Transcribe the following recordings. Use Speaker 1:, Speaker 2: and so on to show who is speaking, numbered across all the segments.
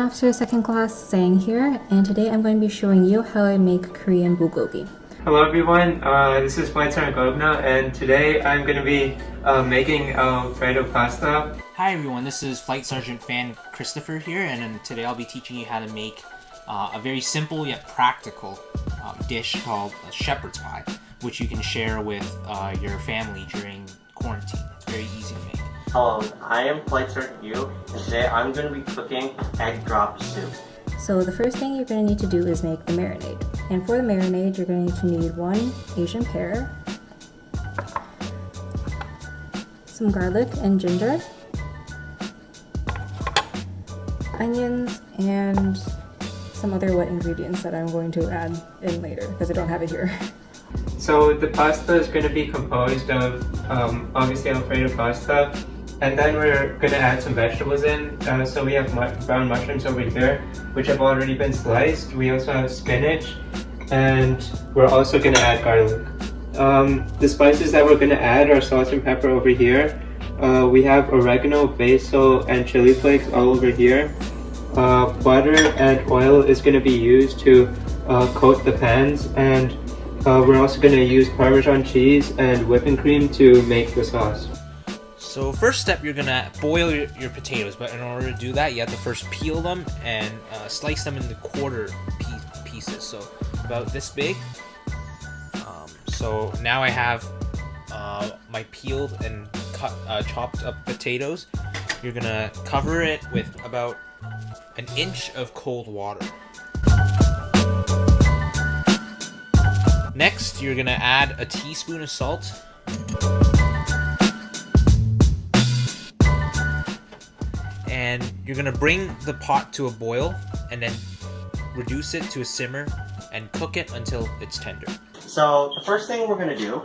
Speaker 1: After second class, Sang here, and today I'm going to be showing you how I make Korean bulgogi.
Speaker 2: Hello everyone, this is Flight Sergeant Govna, and today I'm going to be making Alfredo Pasta.
Speaker 3: Hi everyone, this is Flight Sergeant Fan Christopher here, and today I'll be teaching you how to make a very simple yet practical dish called a shepherd's pie, which you can share with your family during quarantine. It's very easy to make.
Speaker 4: Hello, I am Flight Sergeant Yu, and today I'm going to be cooking egg drop soup.
Speaker 1: So the first thing you're going to need to do is make the marinade. And for the marinade, you're going to need 1 Asian pear, some garlic and ginger, onions, and some other wet ingredients that I'm going to add in later because I don't have it here.
Speaker 2: So the pasta is going to be composed of obviously Alfredo pasta, and then we're going to add some vegetables in. So we have brown mushrooms over here, which have already been sliced. We also have spinach, and we're also going to add garlic. The spices that we're going to add are salt and pepper over here. We have oregano, basil, and chili flakes all over here. Butter and oil is going to be used to coat the pans, and we're also going to use Parmesan cheese and whipping cream to make the sauce.
Speaker 3: So first step, you're going to boil your potatoes, but in order to do that, you have to first peel them and slice them into quarter pieces, so about this big. So now I have my peeled and chopped up potatoes. You're going to cover it with about 1 inch of cold water. Next, you're going to add a teaspoon of salt. And you're going to bring the pot to a boil and then reduce it to a simmer and cook it until it's tender.
Speaker 4: So the first thing we're going to do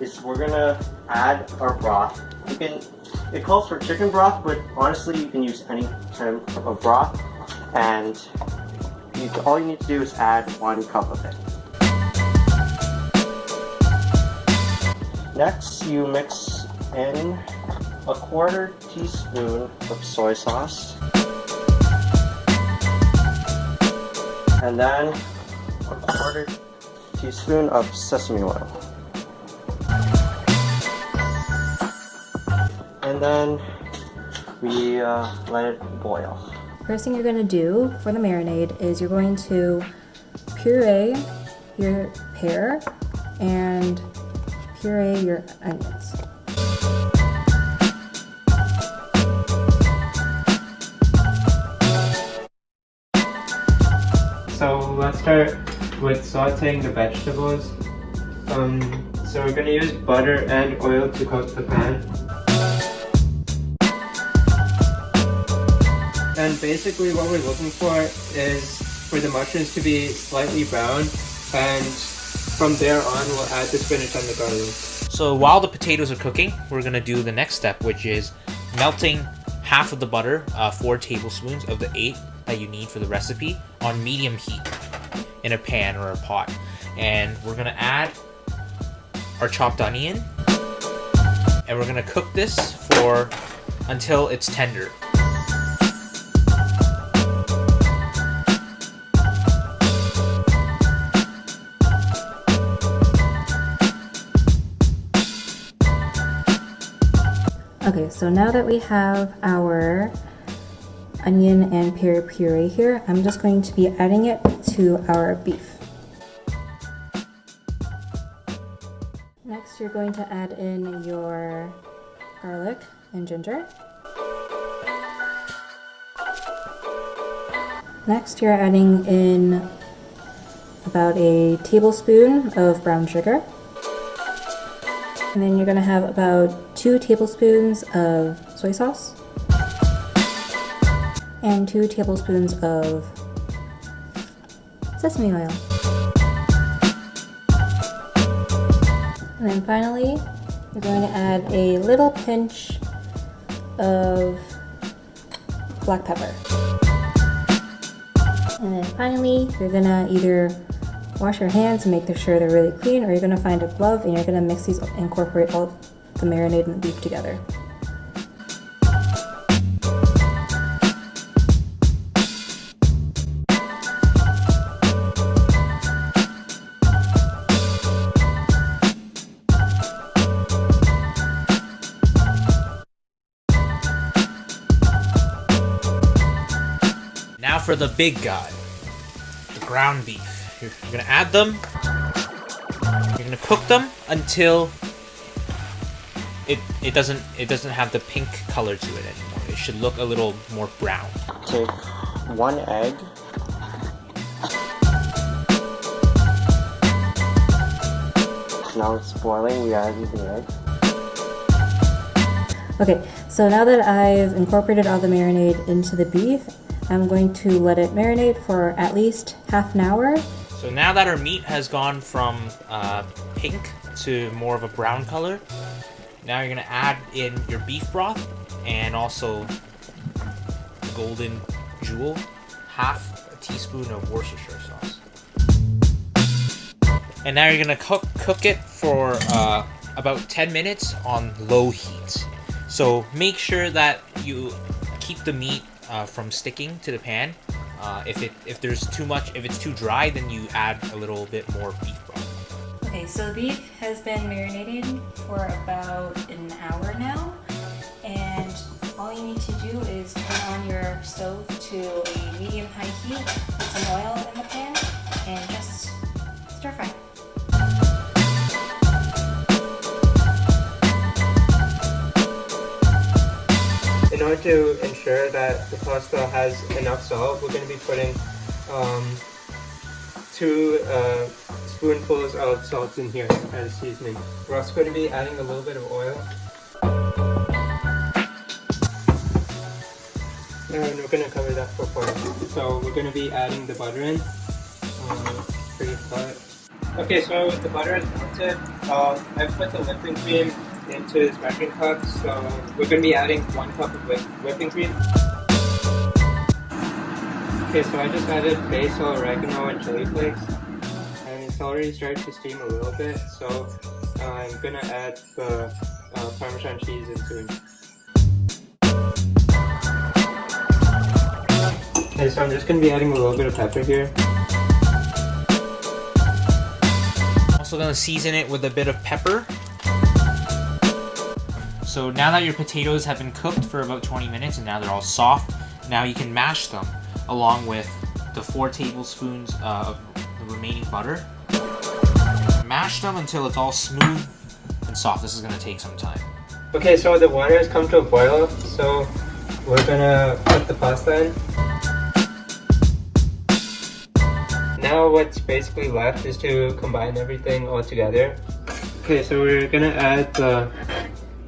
Speaker 4: is we're going to add our broth. It calls for chicken broth, but honestly you can use any kind of broth, and all you need to do is add 1 cup of it. Next, you mix in a 1/4 teaspoon of soy sauce, and then a 1/4 teaspoon of sesame oil. And then we let it boil.
Speaker 1: First thing you're going to do for the marinade is you're going to puree your pear and puree your onions.
Speaker 2: So let's start with sauteing the vegetables. So we're going to use butter and oil to coat the pan. And basically what we're looking for is for the mushrooms to be slightly brown, and from there on we'll add the spinach and the garlic.
Speaker 3: So while the potatoes are cooking, we're going to do the next step, which is melting half of the butter, 4 tablespoons of the 8 that you need for the recipe, on medium heat in a pan or a pot. And we're going to add our chopped onion, and we're going to cook this until it's tender.
Speaker 1: Okay, so now that we have our onion and pear puree here, I'm just going to be adding it to our beef. Next, you're going to add in your garlic and ginger. Next, you're adding in about a tablespoon of brown sugar. And then you're going to have about 2 tablespoons of soy sauce and 2 tablespoons of sesame oil. And then finally, you're going to add a little pinch of black pepper. And then finally, you're going to either wash your hands and make sure they're really clean, or you're going to find a glove and you're going to mix these, incorporate all the marinade and the beef together.
Speaker 3: for the big guy, the ground beef. You're gonna add them. You're gonna cook them until it doesn't have the pink color to it anymore. It should look a little more brown.
Speaker 4: Take 1 egg. Now it's boiling, we add the egg.
Speaker 1: Okay, so now that I've incorporated all the marinade into the beef, I'm going to let it marinate for at least half an hour.
Speaker 3: So now that our meat has gone from pink to more of a brown color, now you're gonna add in your beef broth and also golden jewel, half a teaspoon of Worcestershire sauce. And now you're gonna cook it for about 10 minutes on low heat. So make sure that you keep the meat from sticking to the pan. If it's too dry, then you add a little bit more beef broth.
Speaker 1: Okay, so the beef has been marinating for about an hour now, and all you need to do is turn on your stove to a medium-high heat, put some oil in the pan, and just stir fry.
Speaker 2: In order to ensure that the pasta has enough salt, we're going to be putting 2 spoonfuls of salt in here as seasoning. We're also going to be adding a little bit of oil. And we're going to cover that for 4 minutes. So we're going to be adding the butter in. Pretty hot. Okay, so the butter is melted. I've put the whipping cream into this measuring cup, so we're going to be adding 1 cup of whipping cream. Okay, so I just added basil, oregano, and chili flakes, and it's already started to steam a little bit, so I'm going to add the Parmesan cheese into it. Okay, so I'm just going to be adding a little bit of pepper here.
Speaker 3: Also gonna season it with a bit of pepper. So now that your potatoes have been cooked for about 20 minutes and now they're all soft, now you can mash them along with the 4 tablespoons of the remaining butter. Mash them until it's all smooth and soft. This is gonna take some time.
Speaker 2: Okay, so the water has come to a boil, so we're gonna put the pasta in. Now what's basically left is to combine everything all together. Okay, so we're gonna add the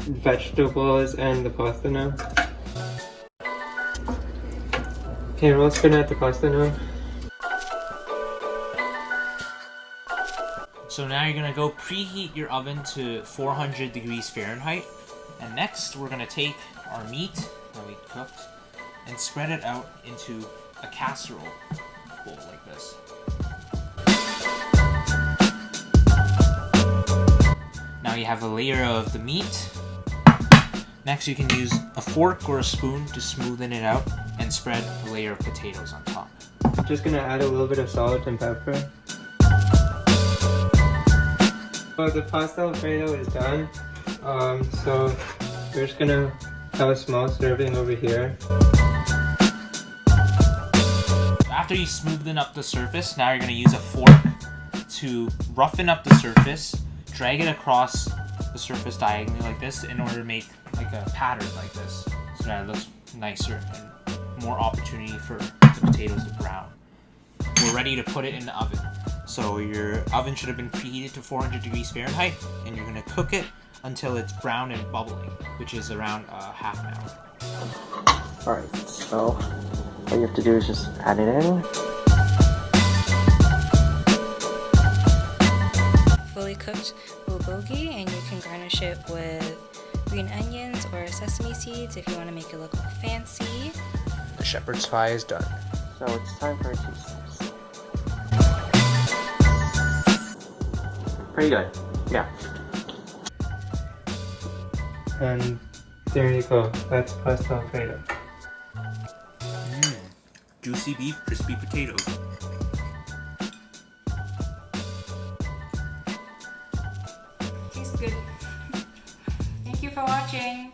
Speaker 2: vegetables and the pasta now. Okay, we're also gonna add the pasta now.
Speaker 3: So now you're gonna go preheat your oven to 400 degrees Fahrenheit. And next we're gonna take our meat that we cooked and spread it out into a casserole bowl like this. Now you have a layer of the meat. Next you can use a fork or a spoon to smoothen it out and spread a layer of potatoes on top.
Speaker 2: I'm just gonna add a little bit of salt and pepper. So the pasta Alfredo is done. So we're just gonna have a small serving over here.
Speaker 3: After you smoothen up the surface, now you're gonna use a fork to roughen up the surface, drag it across the surface diagonally like this in order to make like a pattern like this, so that it looks nicer and more opportunity for the potatoes to brown. We're ready to put it in the oven. So your oven should have been preheated to 400 degrees Fahrenheit, and you're gonna cook it until it's brown and bubbling, which is around half an hour.
Speaker 4: Alright, so all you have to do is just add it in.
Speaker 1: Fully cooked bulgogi, and you can garnish it with green onions or sesame seeds if you want to make it look fancy.
Speaker 3: The shepherd's pie is done.
Speaker 4: So it's time for a taste test. Pretty good, yeah.
Speaker 2: And there you go, that's pasta Alfredo.
Speaker 3: Juicy beef, crispy potatoes.
Speaker 1: Tastes good. Thank you for watching.